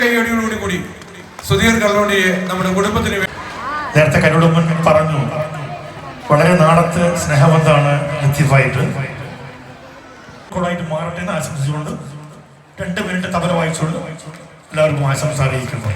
കൈയടിയോടുകൂടി കൂടി സുധീർ കള്ളോണ്ടിയെ നമ്മുടെ കുടുംബത്തിന് നേരത്തെ കരുടുമ്പൻ പറഞ്ഞു വളരെ നാളത്തെ സ്നേഹബന്ധമാണ് ലത്തീഫായിട്ട് മാറട്ടെ എന്ന് ആശംസിച്ചുകൊണ്ട് 2 മിനിറ്റ് തബല വായിച്ചുകൊണ്ട് എല്ലാവർക്കും ആശംസ അറിയിക്കുന്നു.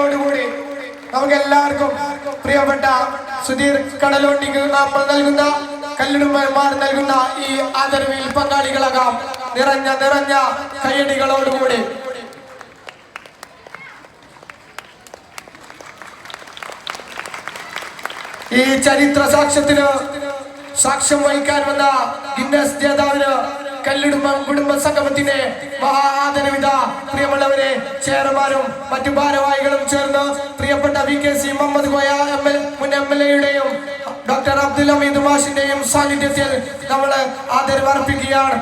ോടുകൂടി നമുക്ക് എല്ലാവർക്കും പ്രിയപ്പെട്ട സുധീർ കടലോണ്ടിക്ക് നമ്മൾ നൽകുന്ന കല്ലിടുമ്പന്മാർ നൽകുന്ന ഈ ആദരവിൽ പങ്കാളികളാകാം. നിറഞ്ഞ കയ്യടികളോടുകൂടി ഈ ചരിത്ര സാക്ഷ്യം വഹിക്കാൻ വന്ന ഗിന്നസ് ജേതാവിന് കല്ലിടുമ്പം കുടുംബ സംഗമത്തിന്റെ മഹാ ആദരവിത പ്രിയമുള്ളവരെ ചെയർമാനും മറ്റു ഭാരവാഹികളും ചേർന്ന് പ്രിയപ്പെട്ട VKC മുഹമ്മദ് കോയ മുൻ MLA-യുടെയും ഡോക്ടർ അബ്ദുൽ ഹമീദ് മാഷിന്റെയും സാന്നിധ്യത്തിൽ നമ്മൾ ആദരവ് അർപ്പിക്കുകയാണ്.